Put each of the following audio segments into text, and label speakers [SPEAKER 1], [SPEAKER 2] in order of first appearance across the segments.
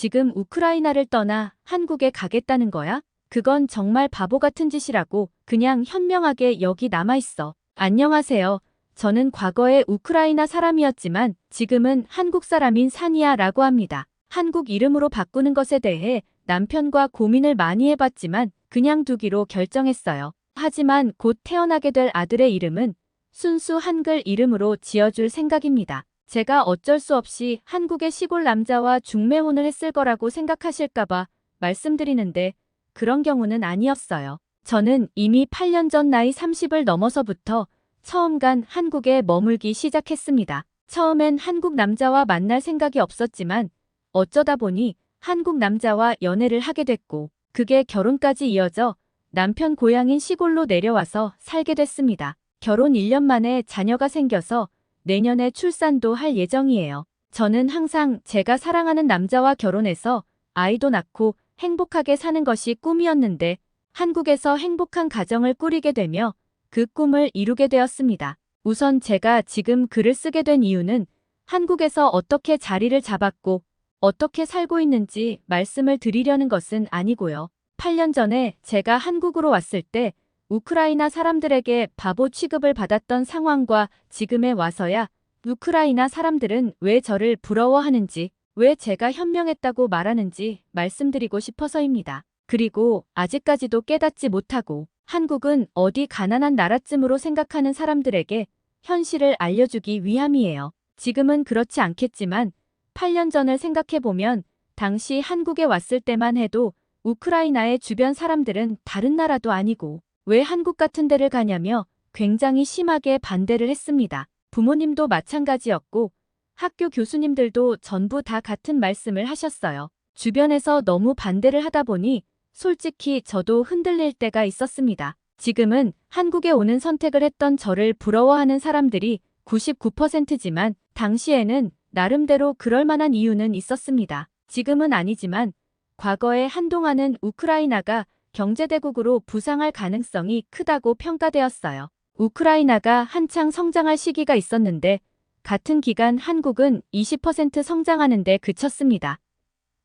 [SPEAKER 1] 지금 우크라이나를 떠나 한국에 가겠다는 거야? 그건 정말 바보 같은 짓이라고. 그냥 현명하게 여기 남아있어. 안녕하세요. 저는 과거에 우크라이나 사람이었지만 지금은 한국 사람인 산이야라고 합니다. 한국 이름으로 바꾸는 것에 대해 남편과 고민을 많이 해봤지만 그냥 두기로 결정했어요. 하지만 곧 태어나게 될 아들의 이름은 순수 한글 이름으로 지어줄 생각입니다. 제가 어쩔 수 없이 한국의 시골 남자와 중매혼을 했을 거라고 생각하실까봐 말씀드리는데 그런 경우는 아니었어요. 저는 이미 8년 전 나이 30을 넘어서부터 처음 간 한국에 머물기 시작했습니다. 처음엔 한국 남자와 만날 생각이 없었지만 어쩌다 보니 한국 남자와 연애를 하게 됐고 그게 결혼까지 이어져 남편 고향인 시골로 내려와서 살게 됐습니다. 결혼 1년 만에 자녀가 생겨서 내년에 출산도 할 예정이에요. 저는 항상 제가 사랑하는 남자와 결혼해서 아이도 낳고 행복하게 사는 것이 꿈이었는데 한국에서 행복한 가정을 꾸리게 되며 그 꿈을 이루게 되었습니다. 우선 제가 지금 글을 쓰게 된 이유는 한국에서 어떻게 자리를 잡았고 어떻게 살고 있는지 말씀을 드리려는 것은 아니고요. 8년 전에 제가 한국으로 왔을 때 우크라이나 사람들에게 바보 취급을 받았던 상황과 지금에 와서야 우크라이나 사람들은 왜 저를 부러워하는지, 왜 제가 현명했다고 말하는지 말씀드리고 싶어서입니다. 그리고 아직까지도 깨닫지 못하고 한국은 어디 가난한 나라쯤으로 생각하는 사람들에게 현실을 알려주기 위함이에요. 지금은 그렇지 않겠지만 8년 전을 생각해보면 당시 한국에 왔을 때만 해도 우크라이나의 주변 사람들은 다른 나라도 아니고 왜 한국 같은 데를 가냐며 굉장히 심하게 반대를 했습니다. 부모님도 마찬가지였고 학교 교수님들도 전부 다 같은 말씀을 하셨어요. 주변에서 너무 반대를 하다 보니 솔직히 저도 흔들릴 때가 있었습니다. 지금은 한국에 오는 선택을 했던 저를 부러워하는 사람들이 99%지만 당시에는 나름대로 그럴 만한 이유는 있었습니다. 지금은 아니지만 과거에 한동안은 우크라이나가 경제대국으로 부상할 가능성이 크다고 평가되었어요. 우크라이나가 한창 성장할 시기가 있었는데 같은 기간 한국은 20% 성장하는 데 그쳤습니다.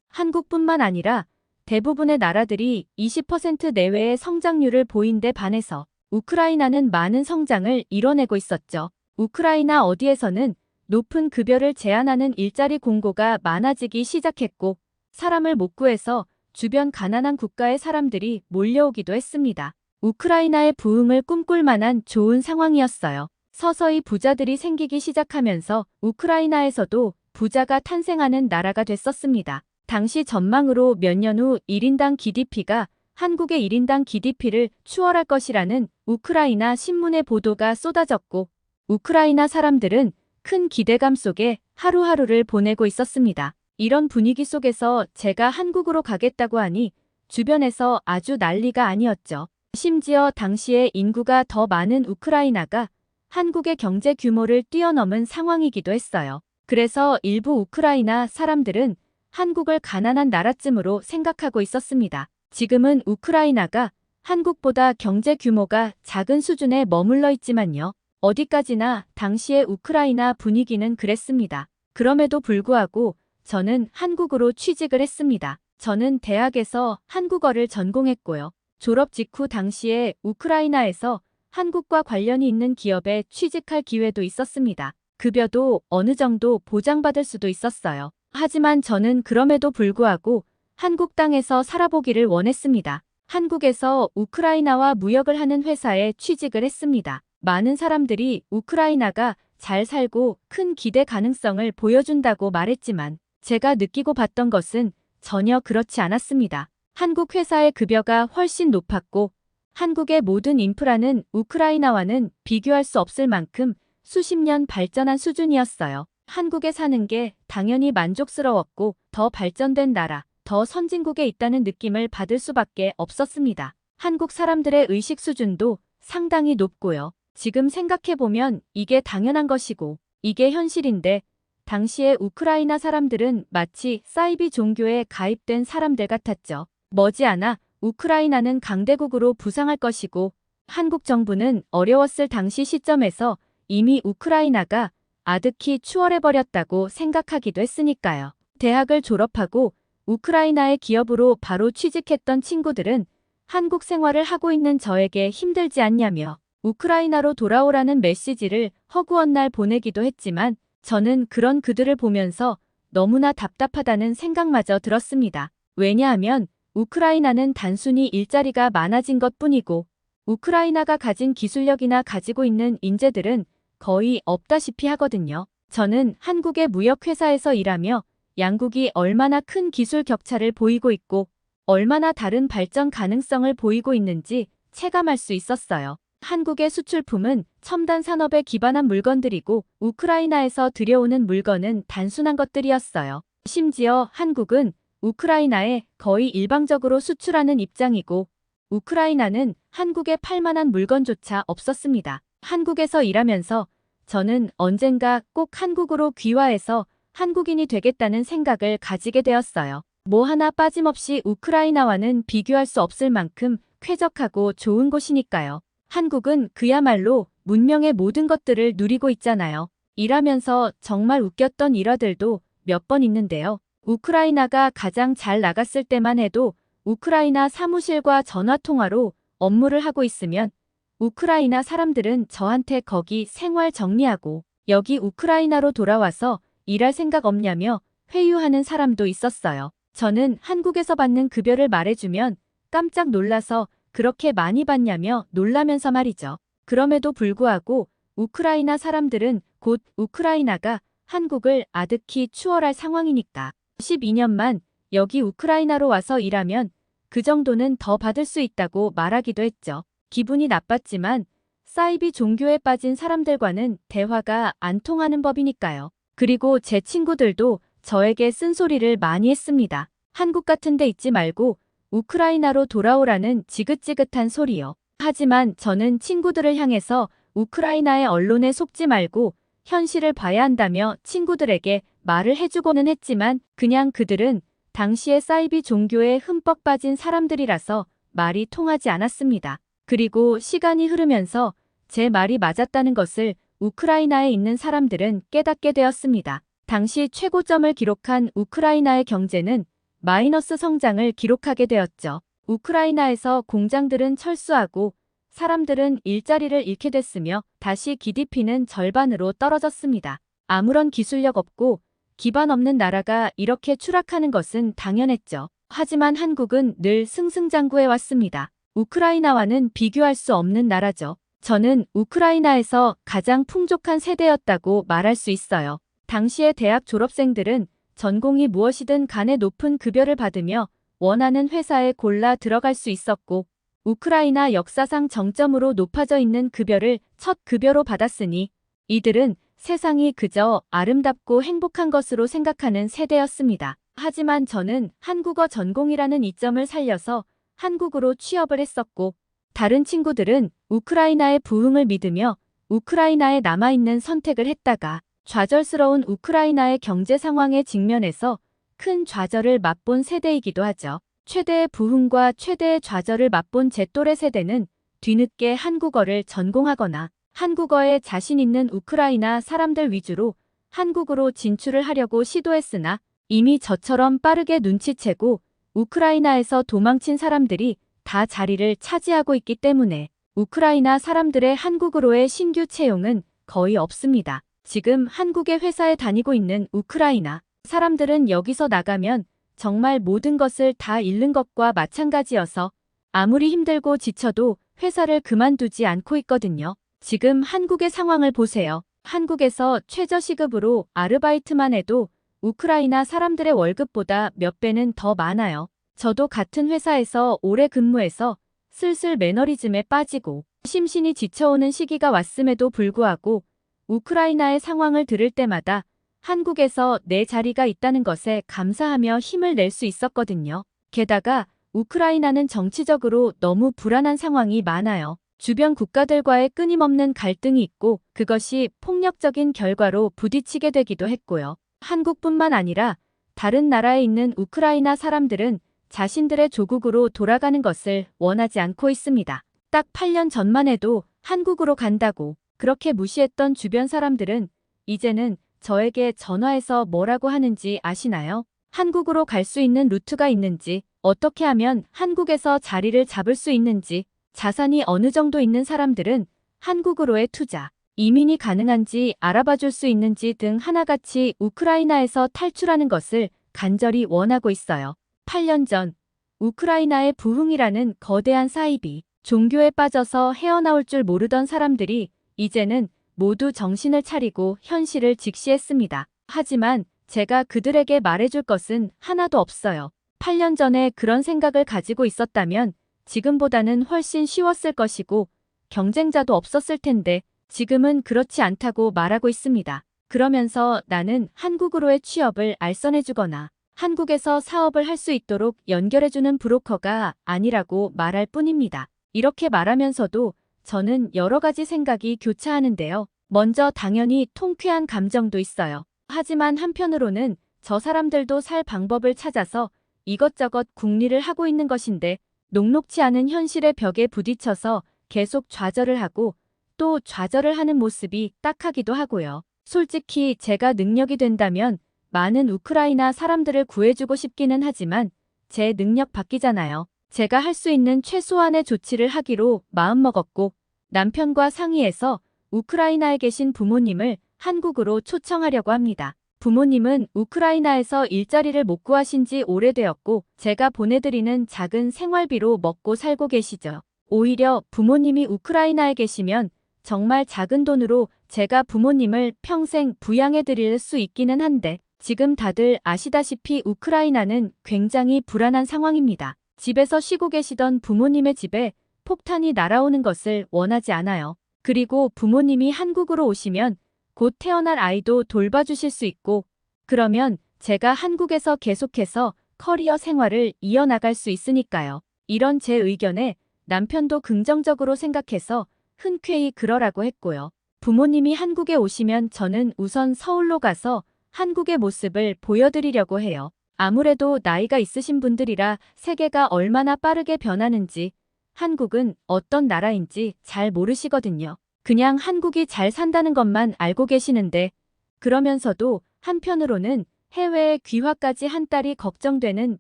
[SPEAKER 1] 한국뿐만 아니라 대부분의 나라들이 20% 내외의 성장률을 보인 데 반해서 우크라이나는 많은 성장을 이뤄내고 있었죠. 우크라이나 어디에서는 높은 급여를 제한하는 일자리 공고가 많아지기 시작했고 사람을 못 구해서 주변 가난한 국가의 사람들이 몰려오기도 했습니다. 우크라이나의 부흥을 꿈꿀 만한 좋은 상황이었어요. 서서히 부자들이 생기기 시작하면서 우크라이나에서도 부자가 탄생하는 나라가 됐었습니다. 당시 전망으로 몇 년 후 1인당 GDP가 한국의 1인당 GDP를 추월할 것이라는 우크라이나 신문의 보도가 쏟아졌고 우크라이나 사람들은 큰 기대감 속에 하루하루를 보내고 있었습니다. 이런 분위기 속에서 제가 한국으로 가겠다고 하니 주변에서 아주 난리가 아니었죠. 심지어 당시에 인구가 더 많은 우크라이나가 한국의 경제 규모를 뛰어넘은 상황이기도 했어요. 그래서 일부 우크라이나 사람들은 한국을 가난한 나라쯤으로 생각하고 있었습니다. 지금은 우크라이나가 한국보다 경제 규모가 작은 수준에 머물러 있지만요. 어디까지나 당시의 우크라이나 분위기는 그랬습니다. 그럼에도 불구하고 저는 한국으로 취직을 했습니다. 저는 대학에서 한국어를 전공했고요. 졸업 직후 당시에 우크라이나에서 한국과 관련이 있는 기업에 취직할 기회도 있었습니다. 급여도 어느 정도 보장받을 수도 있었어요. 하지만 저는 그럼에도 불구하고 한국 땅에서 살아보기를 원했습니다. 한국에서 우크라이나와 무역을 하는 회사에 취직을 했습니다. 많은 사람들이 우크라이나가 잘 살고 큰 기대 가능성을 보여준다고 말했지만 제가 느끼고 봤던 것은 전혀 그렇지 않았습니다. 한국 회사의 급여가 훨씬 높았고 한국의 모든 인프라는 우크라이나와는 비교할 수 없을 만큼 수십 년 발전한 수준이었어요. 한국에 사는 게 당연히 만족스러웠고 더 발전된 나라, 더 선진국에 있다는 느낌을 받을 수밖에 없었습니다. 한국 사람들의 의식 수준도 상당히 높고요. 지금 생각해보면 이게 당연한 것이고 이게 현실인데 당시에 우크라이나 사람들은 마치 사이비 종교에 가입된 사람들 같았죠. 머지않아 우크라이나는 강대국으로 부상할 것이고 한국 정부는 어려웠을 당시 시점에서 이미 우크라이나가 아득히 추월해버렸다고 생각하기도 했으니까요. 대학을 졸업하고 우크라이나의 기업으로 바로 취직했던 친구들은 한국 생활을 하고 있는 저에게 힘들지 않냐며 우크라이나로 돌아오라는 메시지를 허구한 날 보내기도 했지만 저는 그런 그들을 보면서 너무나 답답하다는 생각마저 들었습니다. 왜냐하면 우크라이나는 단순히 일자리가 많아진 것뿐이고 우크라이나가 가진 기술력이나 가지고 있는 인재들은 거의 없다시피 하거든요. 저는 한국의 무역회사에서 일하며 양국이 얼마나 큰 기술 격차를 보이고 있고 얼마나 다른 발전 가능성을 보이고 있는지 체감할 수 있었어요. 한국의 수출품은 첨단 산업에 기반한 물건들이고 우크라이나에서 들여오는 물건은 단순한 것들이었어요. 심지어 한국은 우크라이나에 거의 일방적으로 수출하는 입장이고 우크라이나는 한국에 팔 만한 물건조차 없었습니다. 한국에서 일하면서 저는 언젠가 꼭 한국으로 귀화해서 한국인이 되겠다는 생각을 가지게 되었어요. 뭐 하나 빠짐없이 우크라이나와는 비교할 수 없을 만큼 쾌적하고 좋은 곳이니까요. 한국은 그야말로 문명의 모든 것들을 누리고 있잖아요. 일하면서 정말 웃겼던 일화들도 몇 번 있는데요. 우크라이나가 가장 잘 나갔을 때만 해도 우크라이나 사무실과 전화통화로 업무를 하고 있으면 우크라이나 사람들은 저한테 거기 생활 정리하고 여기 우크라이나로 돌아와서 일할 생각 없냐며 회유하는 사람도 있었어요. 저는 한국에서 받는 급여를 말해주면 깜짝 놀라서 그렇게 많이 받냐며 놀라면서 말이죠. 그럼에도 불구하고 우크라이나 사람들은 곧 우크라이나가 한국을 아득히 추월할 상황이니까 12년만 여기 우크라이나로 와서 일하면 그 정도는 더 받을 수 있다고 말하기도 했죠. 기분이 나빴지만 사이비 종교에 빠진 사람들과는 대화가 안 통하는 법이니까요. 그리고 제 친구들도 저에게 쓴소리를 많이 했습니다. 한국 같은 데 있지 말고 우크라이나로 돌아오라는 지긋지긋한 소리요. 하지만 저는 친구들을 향해서 우크라이나의 언론에 속지 말고 현실을 봐야 한다며 친구들에게 말을 해주고는 했지만 그냥 그들은 당시의 사이비 종교에 흠뻑 빠진 사람들이라서 말이 통하지 않았습니다. 그리고 시간이 흐르면서 제 말이 맞았다는 것을 우크라이나에 있는 사람들은 깨닫게 되었습니다. 당시 최고점을 기록한 우크라이나의 경제는 마이너스 성장을 기록하게 되었죠. 우크라이나에서 공장들은 철수하고 사람들은 일자리를 잃게 됐으며 다시 GDP는 절반으로 떨어졌습니다. 아무런 기술력 없고 기반 없는 나라가 이렇게 추락하는 것은 당연했죠. 하지만 한국은 늘 승승장구해 왔습니다. 우크라이나와는 비교할 수 없는 나라죠. 저는 우크라이나에서 가장 풍족한 세대였다고 말할 수 있어요. 당시의 대학 졸업생들은 전공이 무엇이든 간에 높은 급여를 받으며 원하는 회사에 골라 들어갈 수 있었고 우크라이나 역사상 정점으로 높아져 있는 급여를 첫 급여로 받았으니 이들은 세상이 그저 아름답고 행복한 것으로 생각하는 세대였습니다. 하지만 저는 한국어 전공이라는 이점을 살려서 한국으로 취업을 했었고 다른 친구들은 우크라이나의 부흥을 믿으며 우크라이나에 남아있는 선택을 했다가 좌절스러운 우크라이나의 경제 상황에 직면해서 큰 좌절을 맛본 세대이기도 하죠. 최대의 부흥과 최대의 좌절을 맛본 제 또래 세대는 뒤늦게 한국어를 전공하거나 한국어에 자신 있는 우크라이나 사람들 위주로 한국으로 진출을 하려고 시도했으나 이미 저처럼 빠르게 눈치채고 우크라이나에서 도망친 사람들이 다 자리를 차지하고 있기 때문에 우크라이나 사람들의 한국으로의 신규 채용은 거의 없습니다. 지금 한국의 회사에 다니고 있는 우크라이나 사람들은 여기서 나가면 정말 모든 것을 다 잃는 것과 마찬가지여서 아무리 힘들고 지쳐도 회사를 그만두지 않고 있거든요. 지금 한국의 상황을 보세요. 한국에서 최저시급으로 아르바이트만 해도 우크라이나 사람들의 월급보다 몇 배는 더 많아요. 저도 같은 회사에서 오래 근무해서 슬슬 매너리즘에 빠지고 심신이 지쳐오는 시기가 왔음에도 불구하고 우크라이나의 상황을 들을 때마다 한국에서 내 자리가 있다는 것에 감사하며 힘을 낼 수 있었거든요. 게다가 우크라이나는 정치적으로 너무 불안한 상황이 많아요. 주변 국가들과의 끊임없는 갈등이 있고 그것이 폭력적인 결과로 부딪히게 되기도 했고요. 한국뿐만 아니라 다른 나라에 있는 우크라이나 사람들은 자신들의 조국으로 돌아가는 것을 원하지 않고 있습니다. 딱 8년 전만 해도 한국으로 간다고 그렇게 무시했던 주변 사람들은 이제는 저에게 전화해서 뭐라고 하는지 아시나요? 한국으로 갈 수 있는 루트가 있는지, 어떻게 하면 한국에서 자리를 잡을 수 있는지, 자산이 어느 정도 있는 사람들은 한국으로의 투자, 이민이 가능한지 알아봐 줄 수 있는지 등 하나같이 우크라이나에서 탈출하는 것을 간절히 원하고 있어요. 8년 전 우크라이나의 부흥이라는 거대한 사이비, 종교에 빠져서 헤어나올 줄 모르던 사람들이 이제는 모두 정신을 차리고 현실을 직시했습니다. 하지만 제가 그들에게 말해줄 것은 하나도 없어요. 8년 전에 그런 생각을 가지고 있었다면 지금보다는 훨씬 쉬웠을 것이고 경쟁자도 없었을 텐데 지금은 그렇지 않다고 말하고 있습니다. 그러면서 나는 한국으로의 취업을 알선해주거나 한국에서 사업을 할 수 있도록 연결해주는 브로커가 아니라고 말할 뿐입니다. 이렇게 말하면서도 저는 여러 가지 생각이 교차하는데요. 먼저 당연히 통쾌한 감정도 있어요. 하지만 한편으로는 저 사람들도 살 방법을 찾아서 이것저것 궁리를 하고 있는 것인데 녹록치 않은 현실의 벽에 부딪혀서 계속 좌절을 하고 또 좌절을 하는 모습이 딱하기도 하고요. 솔직히 제가 능력이 된다면 많은 우크라이나 사람들을 구해주고 싶기는 하지만 제 능력 밖이잖아요. 제가 할 수 있는 최소한의 조치를 하기로 마음먹었고 남편과 상의해서 우크라이나에 계신 부모님을 한국으로 초청하려고 합니다. 부모님은 우크라이나에서 일자리를 못 구하신 지 오래되었고 제가 보내드리는 작은 생활비로 먹고 살고 계시죠. 오히려 부모님이 우크라이나에 계시면 정말 작은 돈으로 제가 부모님을 평생 부양해드릴 수 있기는 한데 지금 다들 아시다시피 우크라이나는 굉장히 불안한 상황입니다. 집에서 쉬고 계시던 부모님의 집에 폭탄이 날아오는 것을 원하지 않아요. 그리고 부모님이 한국으로 오시면 곧 태어날 아이도 돌봐주실 수 있고 그러면 제가 한국에서 계속해서 커리어 생활을 이어나갈 수 있으니까요. 이런 제 의견에 남편도 긍정적으로 생각해서 흔쾌히 그러라고 했고요. 부모님이 한국에 오시면 저는 우선 서울로 가서 한국의 모습을 보여드리려고 해요. 아무래도 나이가 있으신 분들이라 세계가 얼마나 빠르게 변하는지 한국은 어떤 나라인지 잘 모르시거든요. 그냥 한국이 잘 산다는 것만 알고 계시는데 그러면서도 한편으로는 해외에 귀화까지 한 딸이 걱정되는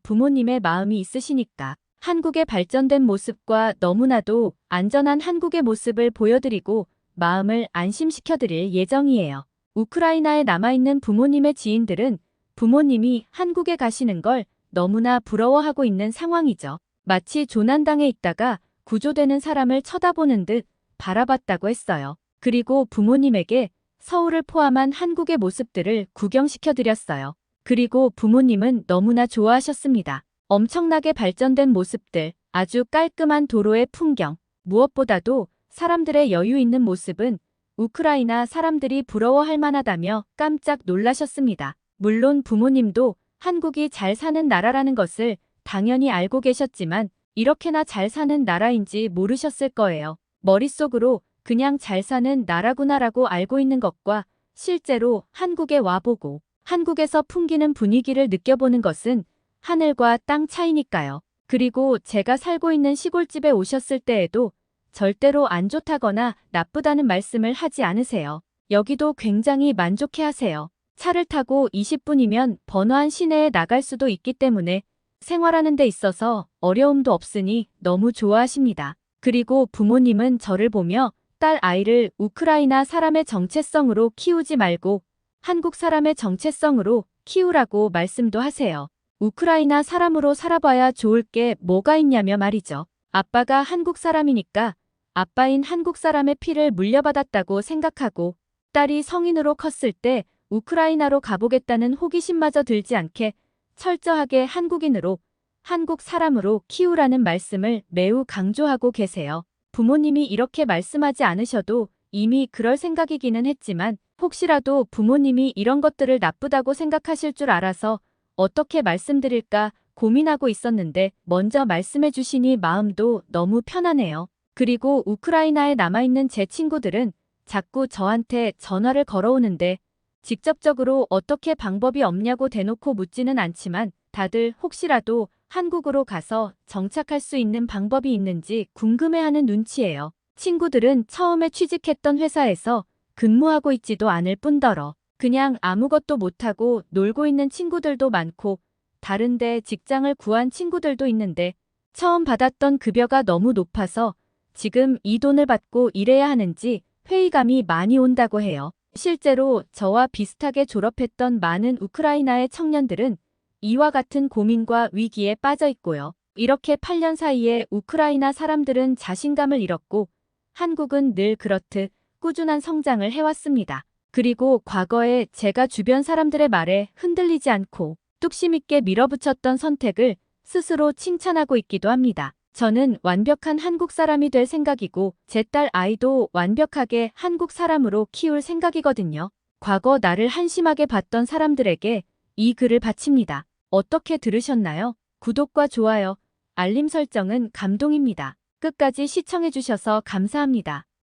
[SPEAKER 1] 부모님의 마음이 있으시니까 한국의 발전된 모습과 너무나도 안전한 한국의 모습을 보여드리고 마음을 안심시켜드릴 예정이에요. 우크라이나에 남아있는 부모님의 지인들은 부모님이 한국에 가시는 걸 너무나 부러워하고 있는 상황이죠. 마치 조난당에 있다가 구조되는 사람을 쳐다보는 듯 바라봤다고 했어요. 그리고 부모님에게 서울을 포함한 한국의 모습들을 구경시켜드렸어요. 그리고 부모님은 너무나 좋아하셨습니다. 엄청나게 발전된 모습들, 아주 깔끔한 도로의 풍경, 무엇보다도 사람들의 여유 있는 모습은 우크라이나 사람들이 부러워할 만하다며 깜짝 놀라셨습니다. 물론 부모님도 한국이 잘 사는 나라라는 것을 당연히 알고 계셨지만 이렇게나 잘 사는 나라인지 모르셨을 거예요. 머릿속으로 그냥 잘 사는 나라구나라고 알고 있는 것과 실제로 한국에 와보고 한국에서 풍기는 분위기를 느껴보는 것은 하늘과 땅 차이니까요. 그리고 제가 살고 있는 시골집에 오셨을 때에도 절대로 안 좋다거나 나쁘다는 말씀을 하지 않으세요. 여기도 굉장히 만족해 하세요. 차를 타고 20분이면 번화한 시내에 나갈 수도 있기 때문에 생활하는 데 있어서 어려움도 없으니 너무 좋아하십니다. 그리고 부모님은 저를 보며 딸 아이를 우크라이나 사람의 정체성으로 키우지 말고 한국 사람의 정체성으로 키우라고 말씀도 하세요. 우크라이나 사람으로 살아봐야 좋을 게 뭐가 있냐며 말이죠. 아빠가 한국 사람이니까 아빠인 한국 사람의 피를 물려받았다고 생각하고 딸이 성인으로 컸을 때 우크라이나로 가보겠다는 호기심마저 들지 않게 철저하게 한국인으로 한국 사람으로 키우라는 말씀을 매우 강조하고 계세요. 부모님이 이렇게 말씀하지 않으셔도 이미 그럴 생각이기는 했지만 혹시라도 부모님이 이런 것들을 나쁘다고 생각하실 줄 알아서 어떻게 말씀드릴까 고민하고 있었는데 먼저 말씀해 주시니 마음도 너무 편하네요. 그리고 우크라이나에 남아있는 제 친구들은 자꾸 저한테 전화를 걸어오는데 직접적으로 어떻게 방법이 없냐고 대놓고 묻지는 않지만 다들 혹시라도 한국으로 가서 정착할 수 있는 방법이 있는지 궁금해하는 눈치예요. 친구들은 처음에 취직했던 회사에서 근무하고 있지도 않을 뿐더러 그냥 아무것도 못하고 놀고 있는 친구들도 많고 다른데 직장을 구한 친구들도 있는데 처음 받았던 급여가 너무 높아서 지금 이 돈을 받고 일해야 하는지 회의감이 많이 온다고 해요. 실제로 저와 비슷하게 졸업했던 많은 우크라이나의 청년들은 이와 같은 고민과 위기에 빠져 있고요. 이렇게 8년 사이에 우크라이나 사람들은 자신감을 잃었고 한국은 늘 그렇듯 꾸준한 성장을 해왔습니다. 그리고 과거에 제가 주변 사람들의 말에 흔들리지 않고 뚝심 있게 밀어붙였던 선택을 스스로 칭찬하고 있기도 합니다. 저는 완벽한 한국 사람이 될 생각이고 제 딸 아이도 완벽하게 한국 사람으로 키울 생각이거든요. 과거 나를 한심하게 봤던 사람들에게 이 글을 바칩니다. 어떻게 들으셨나요? 구독과 좋아요, 알림 설정은 감동입니다. 끝까지 시청해주셔서 감사합니다.